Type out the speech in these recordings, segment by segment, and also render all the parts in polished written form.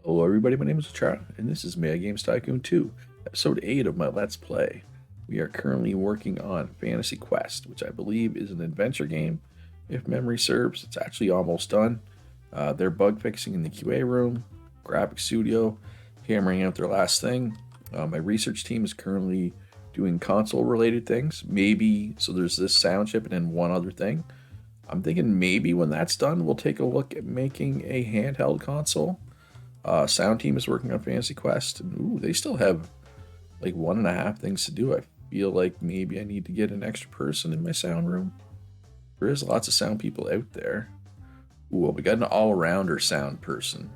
Hello everybody, my name is Chara, and this is Mega Games Tycoon 2, episode 8 of my Let's Play. We are currently working on Fantasy Quest, which I believe is an adventure game. If memory serves, it's actually almost done. They're bug fixing in the QA room, graphic studio, hammering out their last thing. My research team is currently doing console related things. Maybe, so there's this sound chip and then one other thing. I'm thinking maybe when that's done, we'll take a look at making a handheld console. Sound team is working on Fantasy Quest, and ooh, they still have like 1.5 things to do. I feel like maybe I need to get an extra person in my sound room. There is lots of sound people out there. Ooh, well, we got an all-rounder sound person.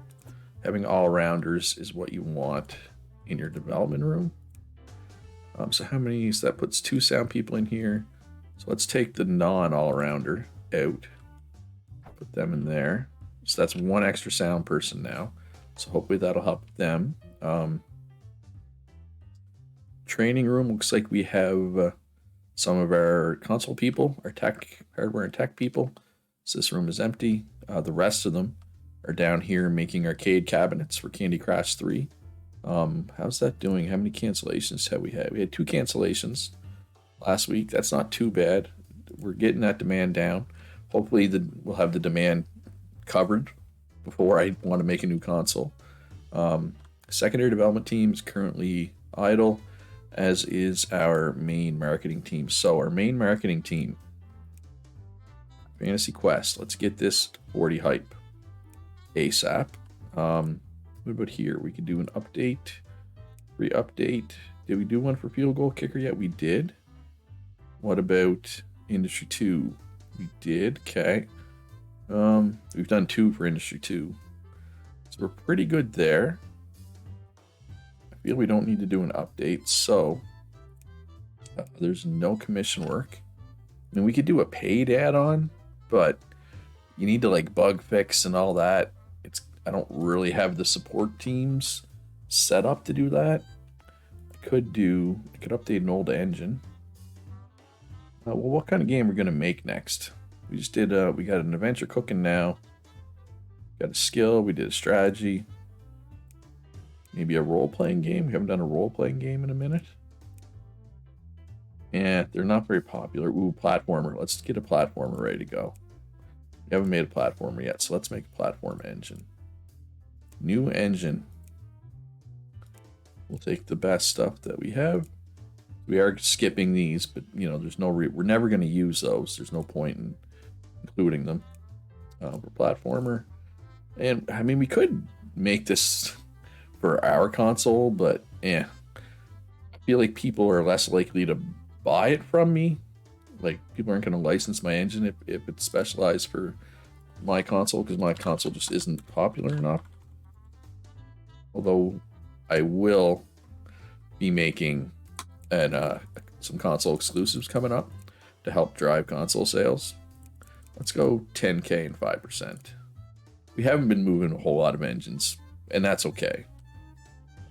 Having all-rounders is what you want in your development room. So how many? So that puts 2 sound people in here. So let's take the non-all-rounder out. Put them in there. So that's 1 extra sound person now. So hopefully that'll help them. Training room looks like we have some of our console people, our tech, hardware and tech people. So this room is empty. The rest of them are down here making arcade cabinets for Candy Crush 3. How's that doing? How many cancellations have we had? We had 2 cancellations last week. That's not too bad. We're getting that demand down. Hopefully we'll have the demand covered before I want to make a new console. Secondary development team is currently idle, as is our main marketing team. So our main marketing team, Fantasy Quest, let's get this to 40 hype ASAP. What about here? We could do an update, re-update. Did we do one for field goal kicker yet? We did. What about Industry 2? We did. Okay. We've done 2 for Industry 2. So we're pretty good there. I feel we don't need to do an update, so there's no commission work. I mean, we could do a paid add-on, but you need to like bug fix and all that. I don't really have the support teams set up to do that. I could update an old engine. Well, what kind of game we're gonna make next? We just did, we got an adventure cooking now. Got a skill, we did a strategy. Maybe a role-playing game. We haven't done a role-playing game in a minute. Yeah, they're not very popular. Ooh, platformer. Let's get a platformer ready to go. We haven't made a platformer yet, so let's make a platform engine. New engine. We'll take the best stuff that we have. We are skipping these, but you know, there's no we're never going to use those. There's no point in including them for platformer. And I mean, we could make this for our console, but I feel like people are less likely to buy it from me. Like, people aren't going to license my engine if it's specialized for my console, because my console just isn't popular enough. Although I will be making some console exclusives coming up to help drive console sales. Let's go 10K and 5%. We haven't been moving a whole lot of engines, and that's okay.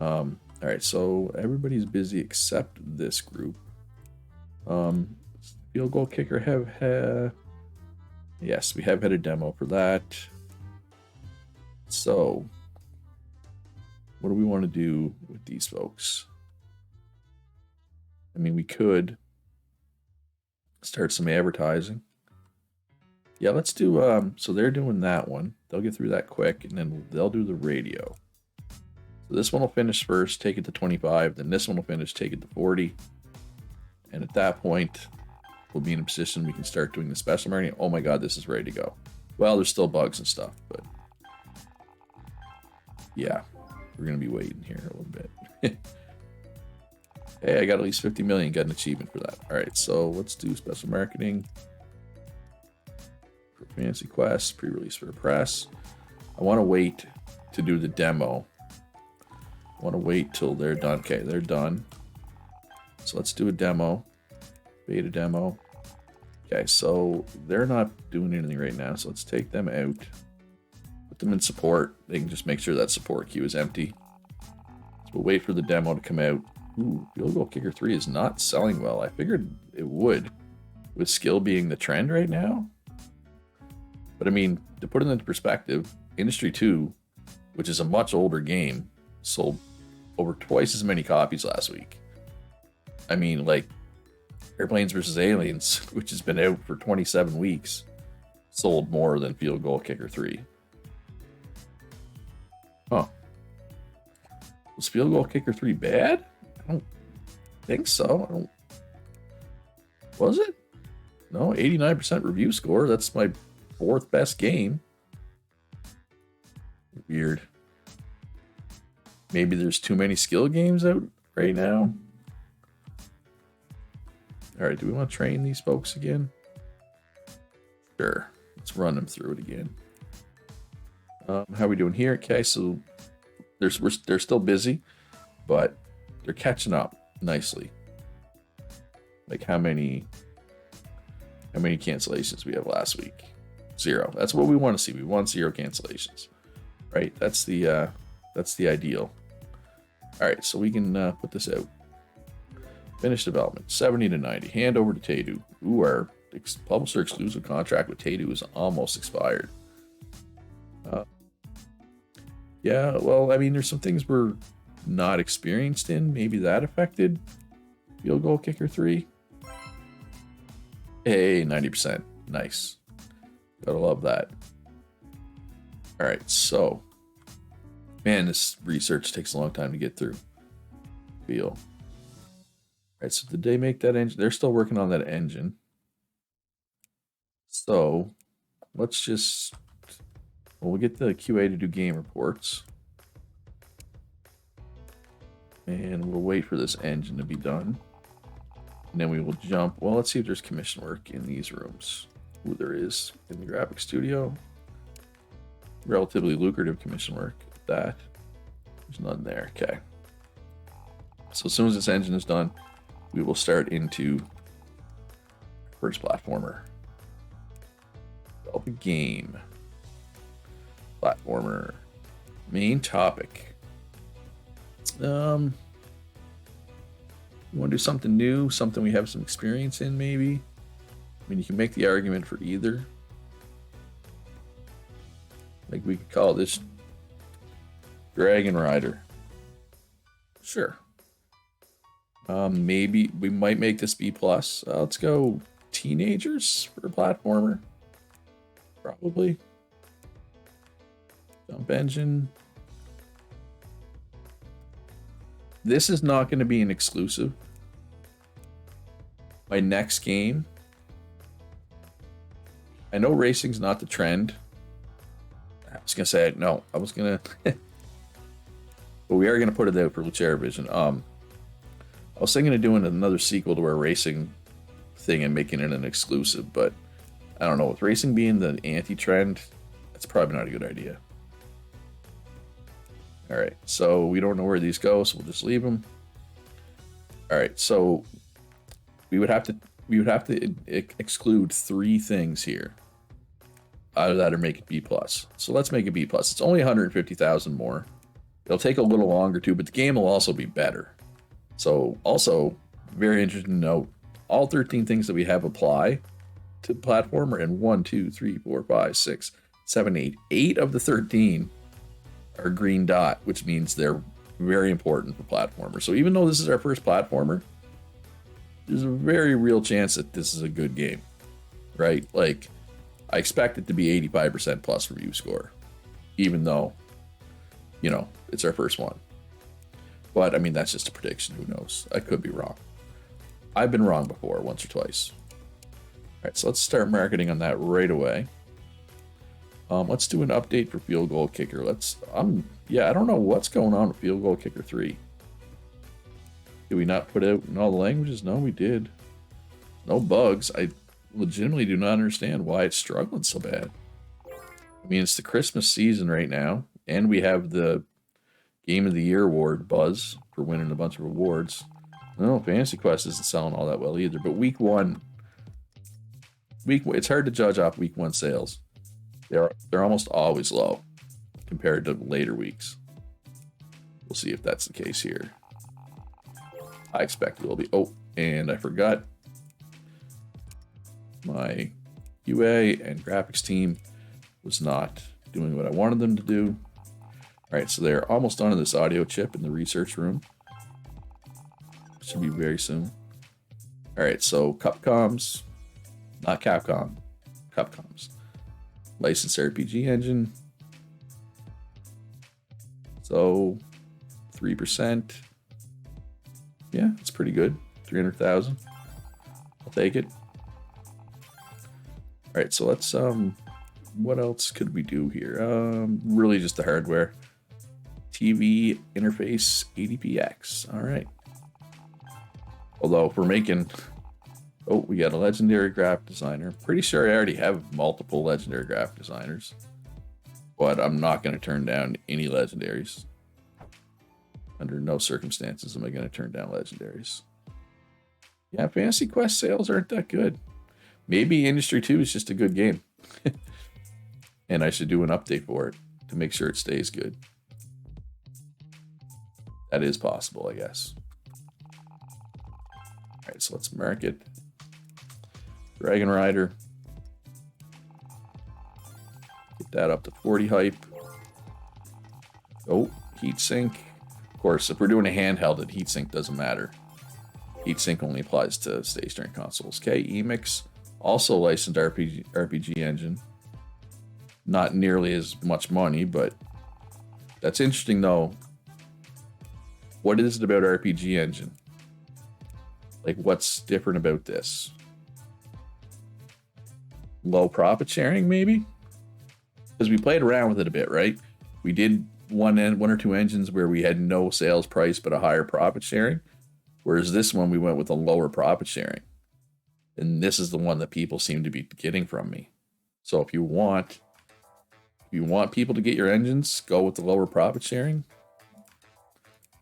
All right, so everybody's busy except this group. Field goal kicker yes, we have had a demo for that. So what do we want to do with these folks? I mean, we could start some advertising. Yeah, let's do, so they're doing that one. They'll get through that quick, and then they'll do the radio. So this one will finish first, take it to 25, then this one will finish, take it to 40. And at that point, we'll be in a position we can start doing the special marketing. Oh my god, this is ready to go. Well, there's still bugs and stuff, but yeah, we're going to be waiting here a little bit. Hey, I got at least 50 million, got an achievement for that. All right, so let's do special marketing for Fantasy Quest, pre-release for the press. I want to wait to do the demo. I want to wait till they're done. Okay, they're done. So let's do a demo, beta demo. Okay, so they're not doing anything right now, so let's take them out, put them in support. They can just make sure that support queue is empty. So we'll wait for the demo to come out. Ooh, Field Goal Kicker 3 is not selling well. I figured it would, with skill being the trend right now. But I mean, to put it into perspective, Industry 2 which is a much older game, sold over twice as many copies last week. I mean, like, Airplanes vs. Aliens, which has been out for 27 weeks, sold more than Field Goal Kicker 3. Huh. Was Field Goal Kicker 3 bad? I don't think so. Was it? No, 89% review score. That's my 4th best game. Weird. Maybe there's too many skill games out right now. All right, do we want to train these folks again? Sure. Let's run them through it again. How are we doing here? Okay, so they're still busy, but they're catching up nicely. Like how many cancellations we have last week? 0. That's what we want to see. We want 0 cancellations, right? That's the ideal. All right, so we can put this out. Finished development, 70 to 90. Hand over to Tycoon. Ooh, our publisher exclusive contract with Tycoon is almost expired. Yeah, well, I mean, there's some things we're not experienced in. Maybe that affected Field Goal Kicker 3. Hey, 90%. Nice. Gotta love that. All right, so, man, this research takes a long time to get through. Feel. All right, so did they make that engine? They're still working on that engine. So let's just, well, we'll get the QA to do game reports. And we'll wait for this engine to be done. And then we will jump. Well, let's see if there's commission work in these rooms. Ooh, there is in the graphic studio. Relatively lucrative commission work. That. There's none there. Okay. So as soon as this engine is done, we will start into first platformer. Develop a game. Platformer. Main topic. You want to do something new, something we have some experience in, maybe? I mean, you can make the argument for either. Like, we could call this Dragon Rider. Sure. Maybe we might make this B+. Let's go teenagers for a platformer. Probably. Jump engine. This is not going to be an exclusive. My next game. I know racing's not the trend. I was going to say, no, I was going to. But we are going to put it out for Luchera Vision. I was thinking of doing another sequel to our racing thing and making it an exclusive, but I don't know. With racing being the anti-trend, that's probably not a good idea. All right, so we don't know where these go, so we'll just leave them. All right, so we would have to exclude 3 things here. Either that or make it B+. So let's make it B+. It's only 150,000 more. It'll take a little longer too, but the game will also be better. So also, very interesting to note, all 13 things that we have apply to the platformer, and 1, 2, 3, 4, 5, 6, 7, 8. 8 of the 13 are green dot, which means they're very important for platformers. So even though this is our first platformer, there's a very real chance that this is a good game, right? Like, I expect it to be 85% plus review score, even though, you know, it's our first one. But I mean, that's just a prediction. Who knows? I could be wrong. I've been wrong before, once or twice. All right, so let's start marketing on that right away. Let's do an update for Field Goal Kicker. Yeah, I don't know what's going on with Field Goal Kicker 3. Did we not put out in all the languages? No, we did. No bugs. I legitimately do not understand why it's struggling so bad. I mean, it's the Christmas season right now, and we have the Game of the Year award buzz for winning a bunch of awards. No, Fantasy Quest isn't selling all that well either, but week one, it's hard to judge off week 1 sales. They're almost always low compared to later weeks. We'll see if that's the case here. I expect it will be. Oh, and I forgot my UA and graphics team was not doing what I wanted them to do. All right, so they're almost done in this audio chip in the research room. Should be very soon. All right, so Capcom's, not Capcom, Capcom's licensed RPG engine. So 3%. Yeah, it's pretty good. 300,000. I'll take it. All right, so let's what else could we do here? Really just the hardware. TV interface 80px. All right. Although if we're making, oh, we got a legendary graphic designer. Pretty sure I already have multiple legendary graphic designers, but I'm not going to turn down any legendaries. Under no circumstances am I going to turn down legendaries. Yeah, Fantasy Quest sales aren't that good. Maybe Industry 2 is just a good game. And I should do an update for it to make sure it stays good. That is possible, I guess. All right, so let's mark it. Dragon Rider. Get that up to 40 hype. Oh, heatsink. Of course, if we're doing a handheld, then heatsink doesn't matter. Heatsink only applies to stationary consoles. Okay, Emix, also licensed RPG engine. Not nearly as much money, but that's interesting though. What is it about RPG engine? Like, what's different about this? Low profit sharing, maybe? Because we played around with it a bit, right? We did one or two engines where we had no sales price but a higher profit sharing. Whereas this one, we went with a lower profit sharing. And this is the one that people seem to be getting from me. So if you want people to get your engines, go with the lower profit sharing.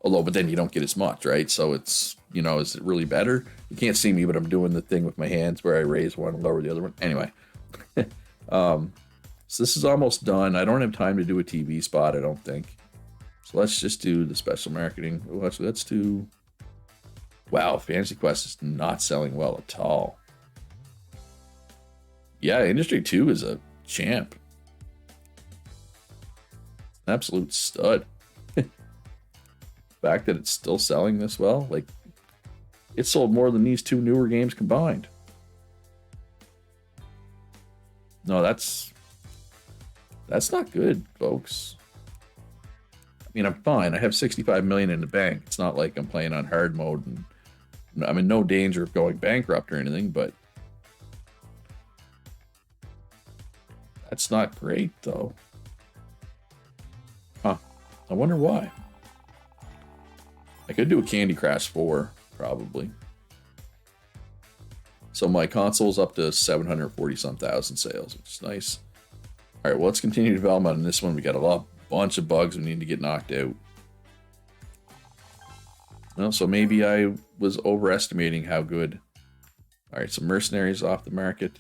Although, but then you don't get as much, right? So it's, you know, is it really better? You can't see me, but I'm doing the thing with my hands where I raise one and lower the other one. Anyway. So this is almost done. I don't have time to do a TV spot, I don't think. So let's just do the special marketing. Oh, actually, let's do... Wow, Fantasy Quest is not selling well at all. Yeah, Industry 2 is a champ. Absolute stud. The fact that it's still selling this well, like, it sold more than these two newer games combined. No, that's not good, folks. I mean, I'm fine. I have 65 million in the bank. It's not like I'm playing on hard mode and I'm in no danger of going bankrupt or anything, but that's not great, though. Huh. I wonder why. I could do a Candy Crush 4, probably. So my console's up to 740-some thousand sales, which is nice. All right, well, let's continue development on this one. We got a bunch of bugs we need to get knocked out. Well, so maybe I was overestimating how good. All right, so Mercenaries off the market.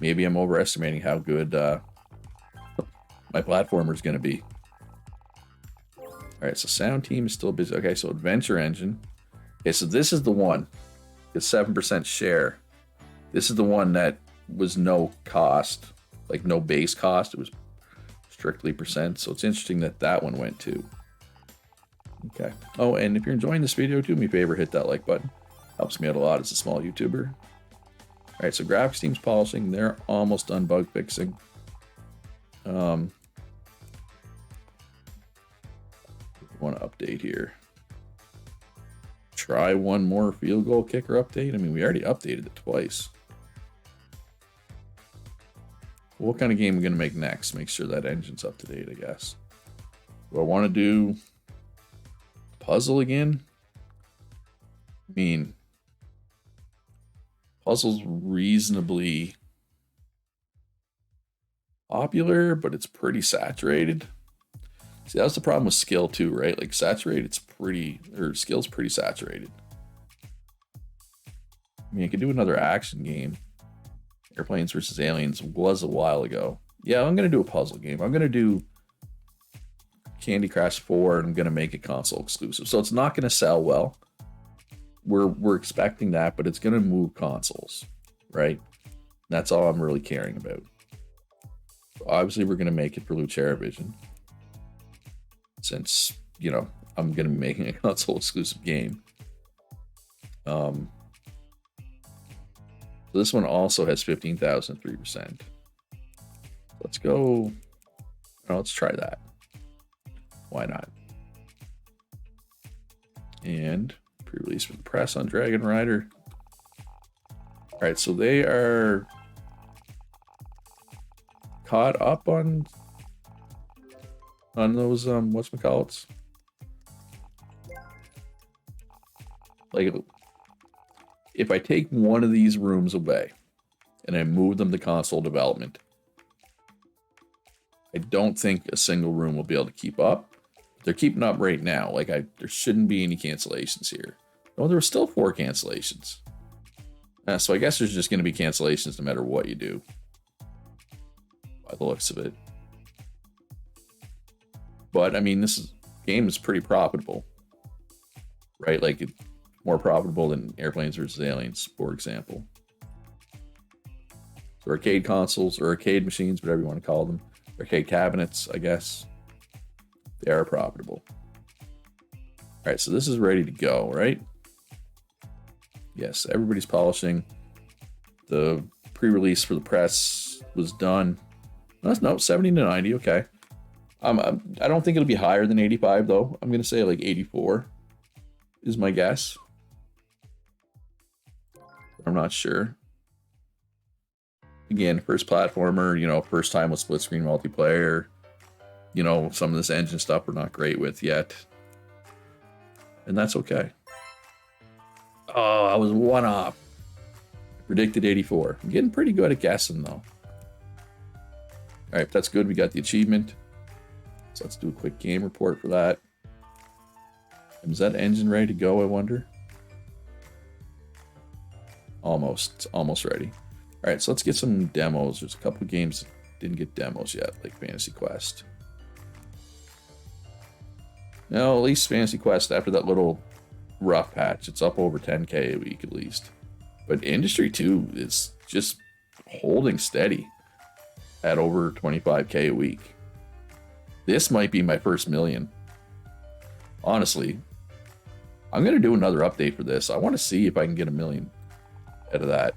Maybe I'm overestimating how good my platformer is going to be. All right, so sound team is still busy. Okay, so Adventure Engine. Okay, so this is the one. It's 7% share. This is the one that was no cost, like no base cost. It was strictly percent. So it's interesting that that one went too. Okay. Oh, and if you're enjoying this video, do me a favor, hit that like button. Helps me out a lot as a small YouTuber. All right, so graphics team's polishing. They're almost done bug fixing. Want to update here. Try one more field goal kicker update. I mean, we already updated it twice. What kind of game are we going to make next? Make sure that engine's up to date, I guess. Do I want to do puzzle again? I mean, puzzle's reasonably popular, but it's pretty saturated. See, that's the problem with skill too, right? Like saturated's pretty, or skill's pretty saturated. I mean, I could do another action game. Airplanes versus Aliens was a while ago. Yeah, I'm going to do a puzzle game. I'm going to do Candy Crush 4 and I'm going to make it console exclusive. So it's not going to sell well. We're expecting that, but it's going to move consoles, right? That's all I'm really caring about. So obviously, we're going to make it for Luchera Vision. since, you know, I'm going to be making a console exclusive game. So this one also has 15,003%. Let's go. Oh, let's try that. Why not? And pre-release for the press on Dragon Rider. All right, so they are caught up on those whatchamacallits. Like, if I take one of these rooms away and I move them to console development, I don't think a single room will be able to keep up. They're keeping up right now. Like, there shouldn't be any cancellations here. Oh, there were still 4 cancellations. So I guess there's just going to be cancellations no matter what you do, by the looks of it. But I mean, this game is pretty profitable, right? Like, it's more profitable than Airplanes vs. Aliens, for example. So arcade consoles or arcade machines, whatever you want to call them, arcade cabinets, I guess, they are profitable. All right, so this is ready to go, right? Yes, everybody's polishing. The pre-release for the press was done. No, 70 to 90, okay. I don't think it'll be higher than 85, though. I'm going to say like 84 is my guess. I'm not sure. Again, first platformer, you know, first time with split screen multiplayer. You know, some of this engine stuff we're not great with yet. And that's okay. Oh, I was one off. Predicted 84. I'm getting pretty good at guessing, though. All right, that's good. We got the achievement. So let's do a quick game report for that. And is that engine ready to go, I wonder? Almost. It's almost ready. All right, so let's get some demos. There's a couple of games that didn't get demos yet, like Fantasy Quest. No, at least Fantasy Quest, after that little rough patch, it's up over 10K a week at least. But Industry 2 is just holding steady at over 25K a week. This might be my first million. Honestly, I'm going to do another update for this. I want to see if I can get a million out of that.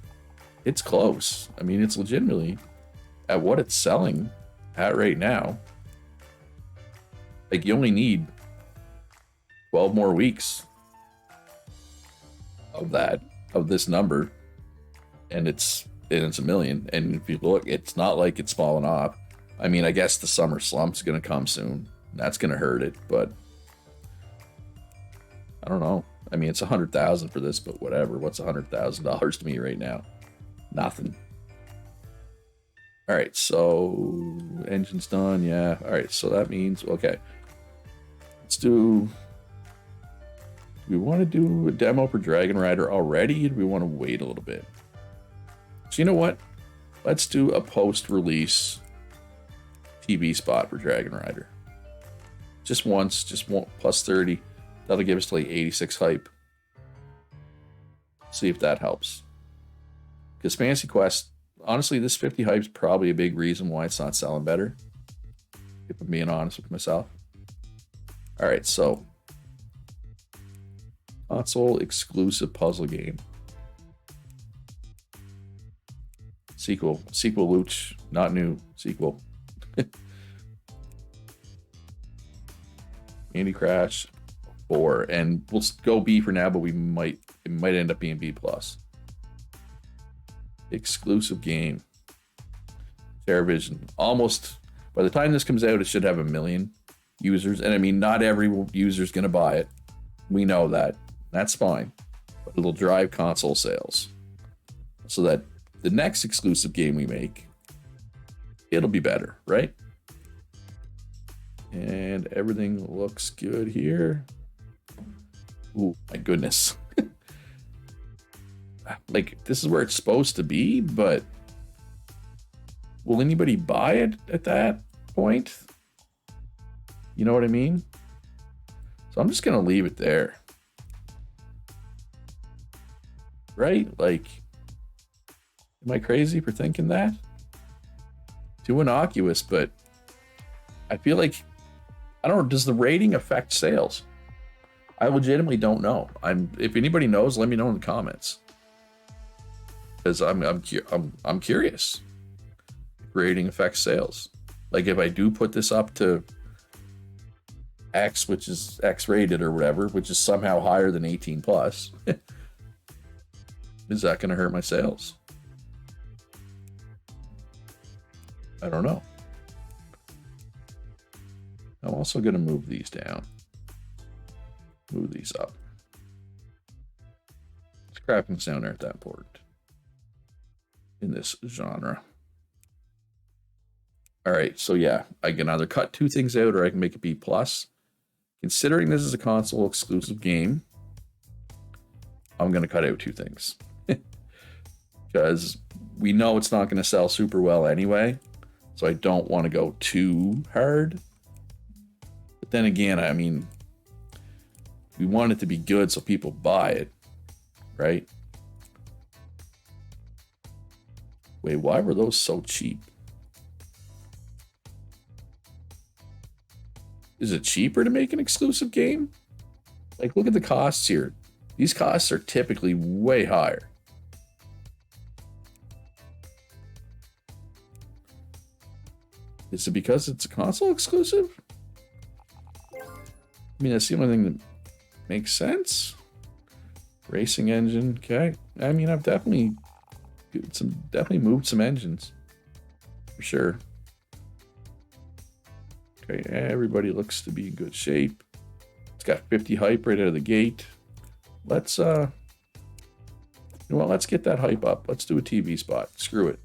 It's close. I mean, it's legitimately at what it's selling at right now. Like, you only need 12 more weeks of this number, and it's a million. And if you look, it's not like it's fallen off. I mean, I guess the summer slump's going to come soon. That's going to hurt it, but I don't know. I mean, it's 100,000 for this, but whatever. What's $100,000 to me right now? Nothing. All right, so engine's done. Yeah. All right, so that means, okay. Let's do we want to do a demo for Dragon Rider already, or do we want to wait a little bit? So you know what? Let's do a post-release TV spot for Dragon Rider. Just once, just one, plus 30. That'll give us like 86 hype. See if that helps. Because Fantasy Quest, honestly, this 50 hype is probably a big reason why it's not selling better, if I'm being honest with myself. All right, so console exclusive puzzle game. Sequel Luch, not new, sequel. Candy Crush 4, and we'll go B for now, but it might end up being B+. Exclusive game. TerraVision. Almost, by the time this comes out, it should have 1 million users. And I mean, not every user's going to buy it. We know that. That's fine. But it'll drive console sales. So that the next exclusive game we make, it'll be better, right? And everything looks good here. Ooh, my goodness. Like, this is where it's supposed to be, but will anybody buy it at that point? You know what I mean? So I'm just going to leave it there. Right? Like, am I crazy for thinking that? Too innocuous, but I feel like I don't know. Does the rating affect sales? I legitimately don't know. If anybody knows, let me know in the comments. Because I'm curious. Rating affects sales. Like if I do put this up to X, which is X rated or whatever, which is somehow higher than 18 plus, is that going to hurt my sales? I don't know. I'm also going to move these down. Move these up. Crafting sound aren't that important in this genre. All right, so yeah, I can either cut 2 things out or I can make it B+. Considering this is a console exclusive game, I'm going to cut out 2 things. Because we know it's not going to sell super well anyway, so I don't want to go too hard. But then again, I mean, we want it to be good so people buy it, right? Wait, why were those so cheap? Is it cheaper to make an exclusive game? Like, look at the costs here. These costs are typically way higher. Is it because it's a console exclusive? I mean, that's the only thing that makes sense. Racing engine, okay. I mean, I've definitely moved some engines, for sure. Okay, everybody looks to be in good shape. It's got 50 hype right out of the gate. Let's, you know what, let's get that hype up. Let's do a TV spot. Screw it.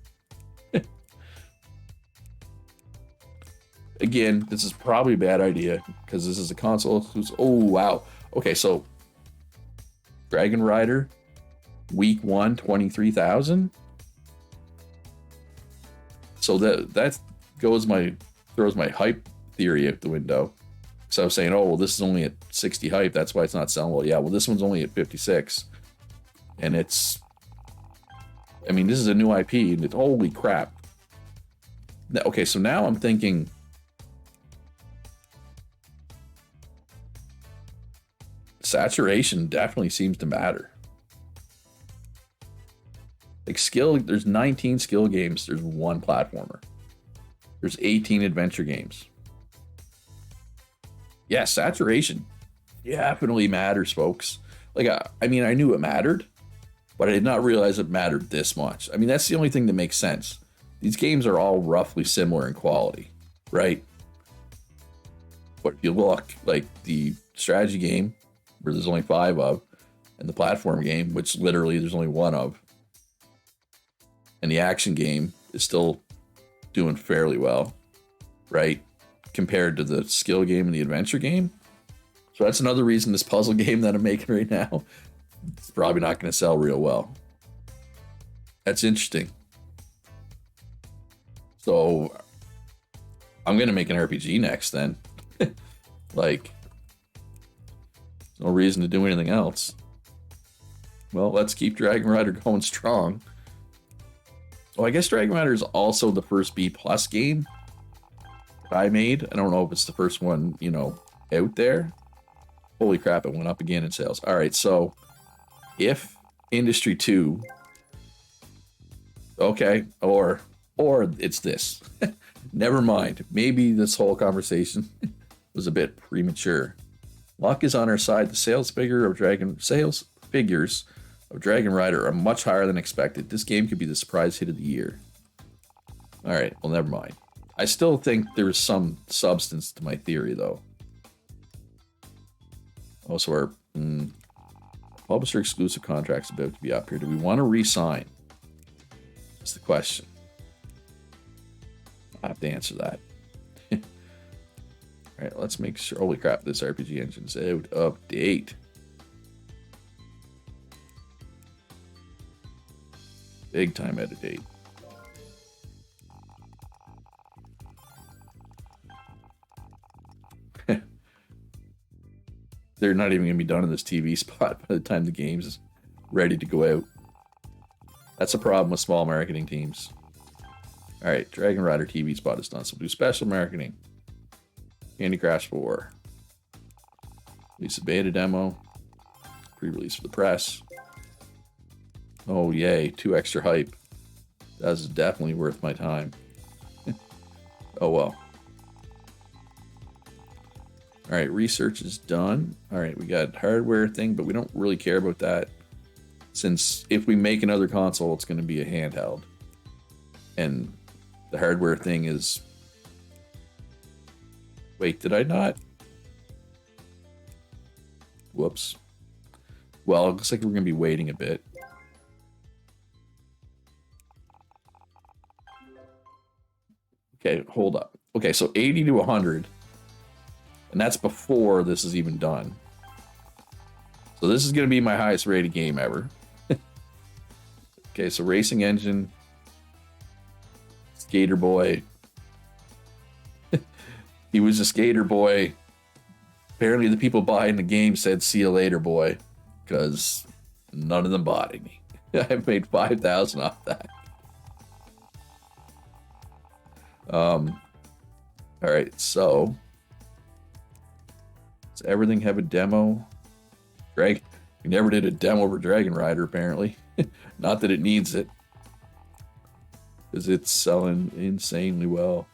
Again, this is probably a bad idea because this is a console. Oh, wow. Okay, so Dragon Rider, week 1, 23,000. So that throws my hype theory out the window. So I was saying, oh, well, this is only at 60 hype. That's why it's not selling well. Yeah, well, this one's only at 56. And it's, I mean, this is a new IP, and it's, holy crap. Okay, so now I'm thinking, saturation definitely seems to matter. Like skill, there's 19 skill games, there's 1 platformer. There's 18 adventure games. Yeah, saturation definitely matters, folks. Like, I mean, I knew it mattered, but I did not realize it mattered this much. I mean, that's the only thing that makes sense. These games are all roughly similar in quality, right? But if you look, like the strategy game, where there's only 5 of, and the platform game, which literally there's only 1 of, and the action game is still doing fairly well, right? Compared to the skill game and the adventure game. So that's another reason this puzzle game that I'm making right now, it's probably not going to sell real well. That's interesting. So I'm going to make an RPG next then. Like, no reason to do anything else. Well, let's keep Dragon Rider going strong. Oh, I guess Dragon Rider is also the first B+ game I made. I don't know if it's the first one, you know, out there. Holy crap, it went up again in sales. All right, so if Industry 2, okay, or it's this. Never mind. Maybe this whole conversation was a bit premature. Luck is on our side. The sales figures of Dragon Rider are much higher than expected. This game could be the surprise hit of the year. All right, well, never mind. I still think there's some substance to my theory, though. Also, our publisher exclusive contract's about to be up here. Do we want to re-sign? That's the question. I have to answer that. All right, let's make sure. Holy crap, this RPG engine's out of date. Big time out of date. They're not even going to be done in this TV spot by the time the game's ready to go out. That's a problem with small marketing teams. All right, Dragon Rider TV spot is done, so we'll do special marketing. Candy Crush 4. Release a beta demo. Pre-release for the press. Oh, yay. 2 extra hype. That's definitely worth my time. Oh, well. All right, research is done. All right, we got hardware thing, but we don't really care about that. Since if we make another console, it's going to be a handheld. And the hardware thing is... Wait, did I not? Whoops. Well, it looks like we're going to be waiting a bit. Okay, hold up. Okay, so 80 to 100. And that's before this is even done. So this is going to be my highest rated game ever. Okay, so Racing Engine. Skater Boy. He was a skater boy. Apparently the people buying the game said, "See you later, boy." Because none of them bought any. I made 5,000 off that. All right, so does everything have a demo? Greg, we never did a demo for Dragon Rider, apparently. Not that it needs it, because it's selling insanely well.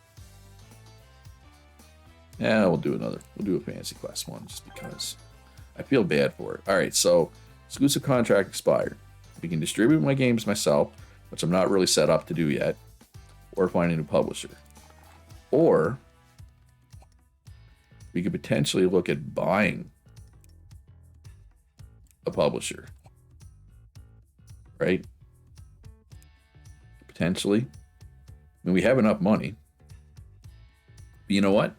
Yeah, we'll do another. We'll do a Fantasy Quest one just because I feel bad for it. All right, so exclusive contract expired. We can distribute my games myself, which I'm not really set up to do yet, or find a new publisher. Or we could potentially look at buying a publisher, right? Potentially. I mean, we have enough money. But you know what?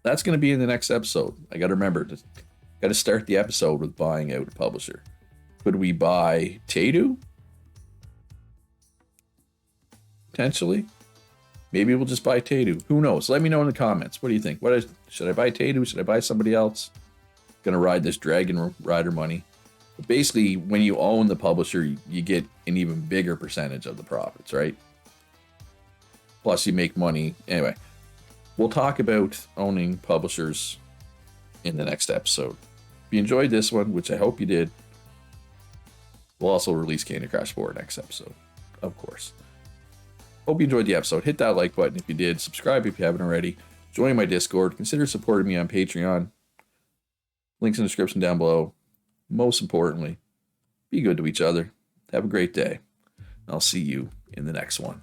That's going to be in the next episode. I got to remember, got to start the episode with buying out a publisher. Could we buy Tycoon? Potentially. Maybe we'll just buy Tycoon. Who knows? Let me know in the comments. What do you think? Should I buy Tycoon? Should I buy somebody else? Gonna ride this Dragon Rider money. But basically, when you own the publisher, you get an even bigger percentage of the profits, right? Plus, you make money. Anyway, we'll talk about owning publishers in the next episode. If you enjoyed this one, which I hope you did, we'll also release Candy Crush 4 next episode, of course. Hope you enjoyed the episode. Hit that like button if you did. Subscribe if you haven't already. Join my Discord. Consider supporting me on Patreon. Links in the description down below. Most importantly, be good to each other. Have a great day. I'll see you in the next one.